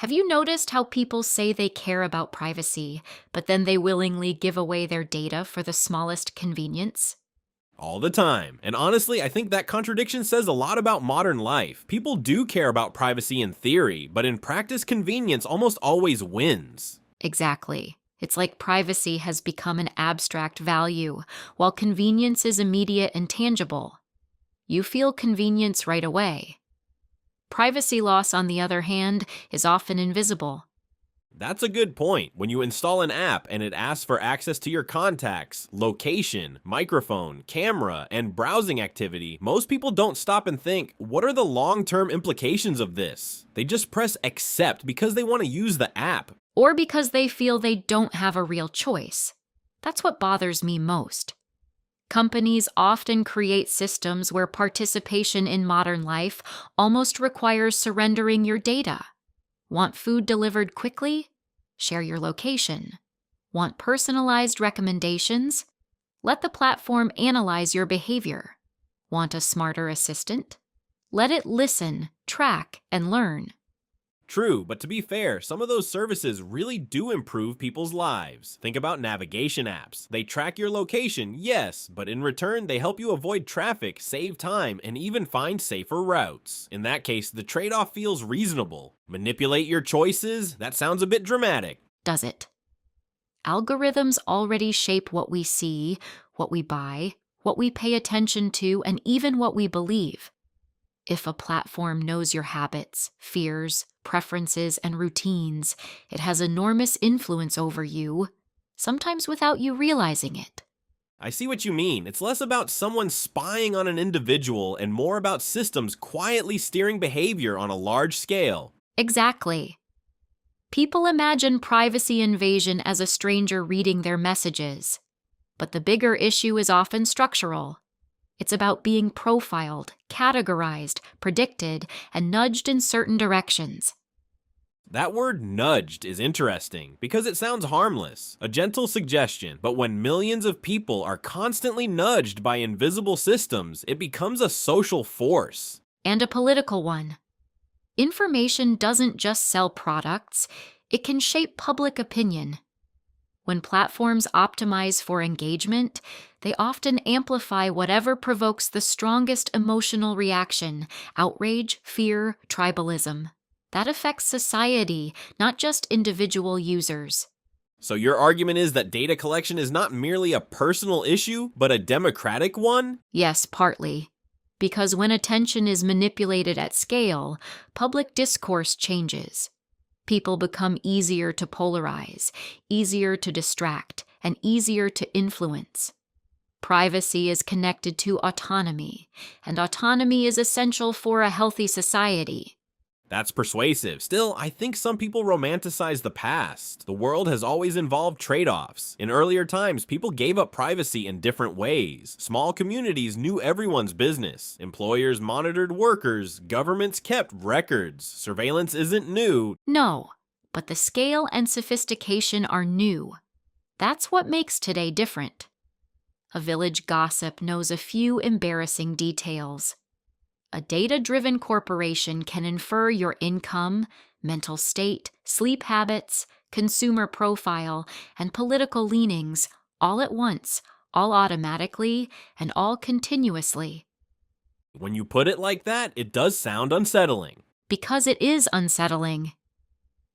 Have you noticed how people say they care about privacy, but then they willingly give away their data for the smallest convenience? All the time. And honestly, I think that contradiction says a lot about modern life. People do care about privacy in theory, but in practice, convenience almost always wins. Exactly. It's like privacy has become an abstract value, while convenience is immediate and tangible. You feel convenience right away. Privacy loss, on the other hand, is often invisible. That's a good point. When you install an app and it asks for access to your contacts, location, microphone, camera, and browsing activity, most people don't stop and think, what are the long-term implications of this? They just press accept because they want to use the app. Or because they feel they don't have a real choice. That's what bothers me most. Companies often create systems where participation in modern life almost requires surrendering your data. Want food delivered quickly? Share your location. Want personalized recommendations? Let the platform analyze your behavior. Want a smarter assistant? Let it listen, track, and learn. True, but to be fair, some of those services really do improve people's lives. Think about navigation apps. They track your location, yes, but in return, they help you avoid traffic, save time, and even find safer routes. In that case, the trade-off feels reasonable. Manipulate your choices? That sounds a bit dramatic. Does it? Algorithms already shape what we see, what we buy, what we pay attention to, and even what we believe. If a platform knows your habits, fears, preferences, and routines, it has enormous influence over you, sometimes without you realizing it. I see what you mean. It's less about someone spying on an individual and more about systems quietly steering behavior on a large scale. Exactly. People imagine privacy invasion as a stranger reading their messages, but the bigger issue is often structural. It's about being profiled, categorized, predicted, and nudged in certain directions. That word nudged is interesting because it sounds harmless, a gentle suggestion, but when millions of people are constantly nudged by invisible systems, it becomes a social force. And a political one. Information doesn't just sell products, it can shape public opinion. When platforms optimize for engagement, they often amplify whatever provokes the strongest emotional reaction: outrage, fear, tribalism. That affects society, not just individual users. So your argument is that data collection is not merely a personal issue, but a democratic one? Yes, partly. Because when attention is manipulated at scale, public discourse changes. People become easier to polarize, easier to distract, and easier to influence. Privacy is connected to autonomy, and autonomy is essential for a healthy society. That's persuasive. Still, I think some people romanticize the past. The world has always involved trade-offs. In earlier times, people gave up privacy in different ways. Small communities knew everyone's business. Employers monitored workers. Governments kept records. Surveillance isn't new. No, but the scale and sophistication are new. That's what makes today different. A village gossip knows a few embarrassing details. A data-driven corporation can infer your income, mental state, sleep habits, consumer profile, and political leanings all at once, all automatically, and all continuously. When you put it like that, it does sound unsettling. Because it is unsettling.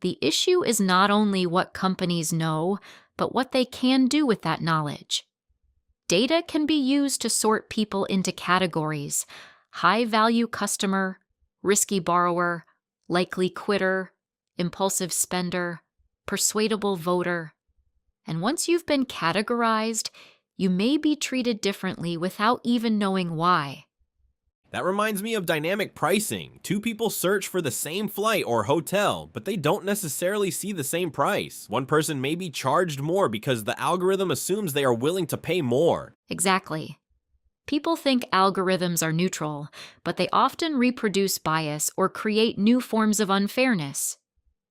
The issue is not only what companies know, but what they can do with that knowledge. Data can be used to sort people into categories: high-value customer, risky borrower, likely quitter, impulsive spender, persuadable voter. And once you've been categorized, you may be treated differently without even knowing why. That reminds me of dynamic pricing. Two people search for the same flight or hotel, but they don't necessarily see the same price. One person may be charged more because the algorithm assumes they are willing to pay more. Exactly. People think algorithms are neutral, but they often reproduce bias or create new forms of unfairness.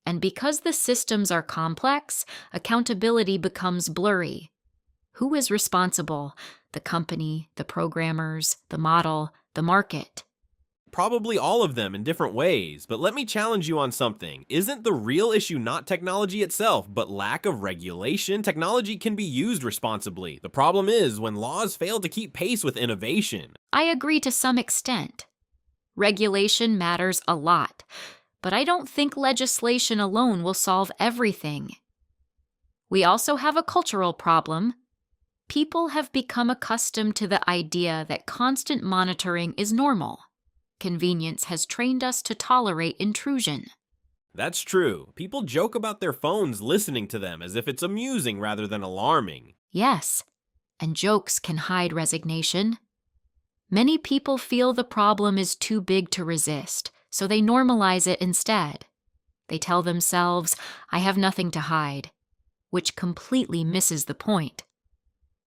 And because the systems are complex, accountability becomes blurry. Who is responsible? The company, the programmers, the model, the market. probably all of them in different ways, but let me challenge you on something. Isn't the real issue not technology itself, but lack of regulation? Technology can be used responsibly. The problem is when laws fail to keep pace with innovation. I agree to some extent. Regulation matters a lot, but I don't think legislation alone will solve everything. We also have a cultural problem. People have become accustomed to the idea that constant monitoring is normal. Convenience has trained us to tolerate intrusion. That's true. People joke about their phones listening to them as if it's amusing rather than alarming. Yes, and jokes can hide resignation. Many people feel the problem is too big to resist, so they normalize it instead. They tell themselves, "I have nothing to hide," which completely misses the point.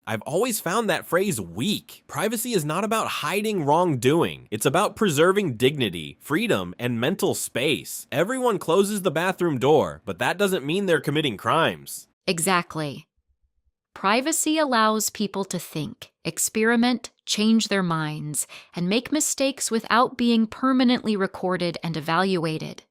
I've always found that phrase weak. Privacy is not about hiding wrongdoing. It's about preserving dignity, freedom, and mental space. Everyone closes the bathroom door, but that doesn't mean they're committing crimes. Exactly. Privacy allows people to think, experiment, change their minds, and make mistakes without being permanently recorded and evaluated.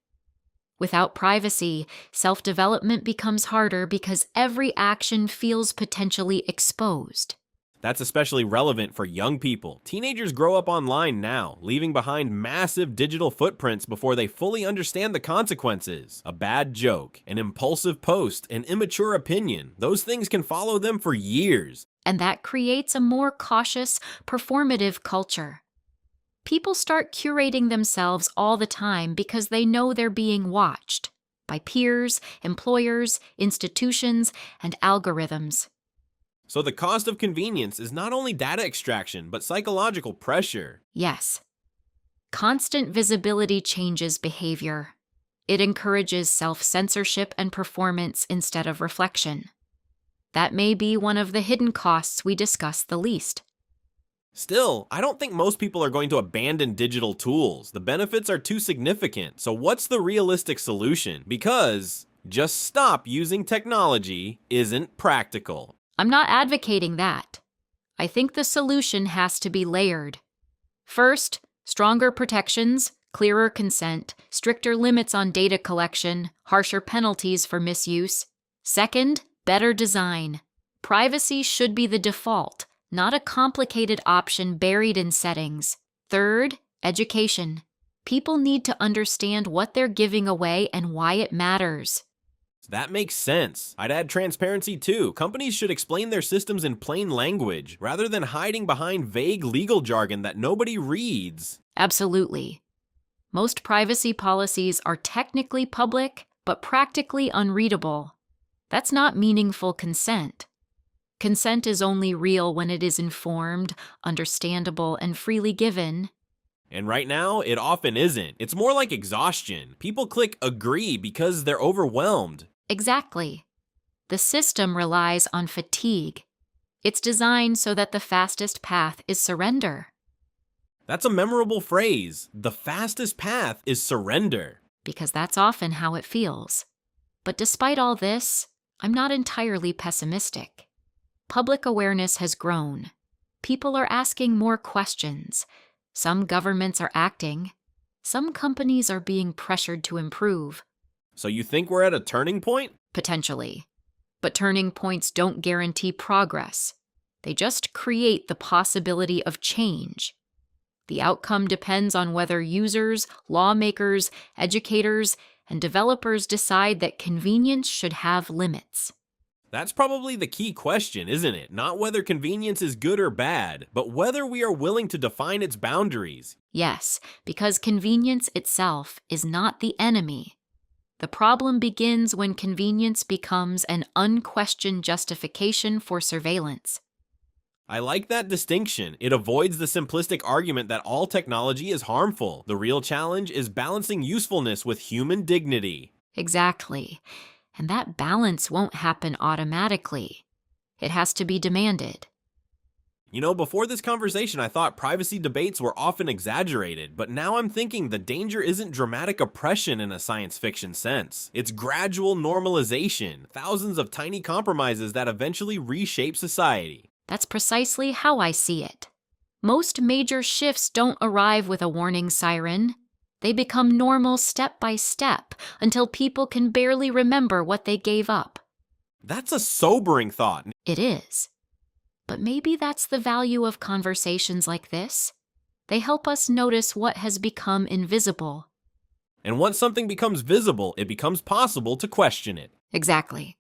Without privacy, self-development becomes harder because every action feels potentially exposed. That's especially relevant for young people. Teenagers grow up online now, leaving behind massive digital footprints before they fully understand the consequences. A bad joke, an impulsive post, an immature opinion, those things can follow them for years. And that creates a more cautious, performative culture. People start curating themselves all the time because they know they're being watched by peers, employers, institutions, and algorithms. So the cost of convenience is not only data extraction, but psychological pressure. Yes. Constant visibility changes behavior. It encourages self-censorship and performance instead of reflection. That may be one of the hidden costs we discuss the least. Still, I don't think most people are going to abandon digital tools. The benefits are too significant. So what's the realistic solution? Because just stop using technology isn't practical. I'm not advocating that. I think the solution has to be layered. First, stronger protections, clearer consent, stricter limits on data collection, harsher penalties for misuse. Second, better design. Privacy should be the default, not a complicated option buried in settings. Third, education. People need to understand what they're giving away and why it matters. That makes sense. I'd add transparency too. Companies should explain their systems in plain language, rather than hiding behind vague legal jargon that nobody reads. Absolutely. Most privacy policies are technically public, but practically unreadable. That's not meaningful consent. Consent is only real when it is informed, understandable, and freely given. And right now, it often isn't. It's more like exhaustion. People click agree because they're overwhelmed. Exactly. The system relies on fatigue. It's designed so that the fastest path is surrender. That's a memorable phrase. The fastest path is surrender. Because that's often how it feels. But despite all this, I'm not entirely pessimistic. Public awareness has grown. People are asking more questions. Some governments are acting. Some companies are being pressured to improve. So you think we're at a turning point? Potentially. But turning points don't guarantee progress. They just create the possibility of change. The outcome depends on whether users, lawmakers, educators, and developers decide that convenience should have limits. That's probably the key question, isn't it? Not whether convenience is good or bad, but whether we are willing to define its boundaries. Yes, because convenience itself is not the enemy. The problem begins when convenience becomes an unquestioned justification for surveillance. I like that distinction. It avoids the simplistic argument that all technology is harmful. The real challenge is balancing usefulness with human dignity. Exactly. And that balance won't happen automatically. It has to be demanded. You know, before this conversation, I thought privacy debates were often exaggerated, but now I'm thinking the danger isn't dramatic oppression in a science fiction sense. It's gradual normalization, thousands of tiny compromises that eventually reshape society. That's precisely how I see it. Most major shifts don't arrive with a warning siren. They become normal step by step until people can barely remember what they gave up. That's a sobering thought. It is. But maybe that's the value of conversations like this. They help us notice what has become invisible. And once something becomes visible, it becomes possible to question it. Exactly.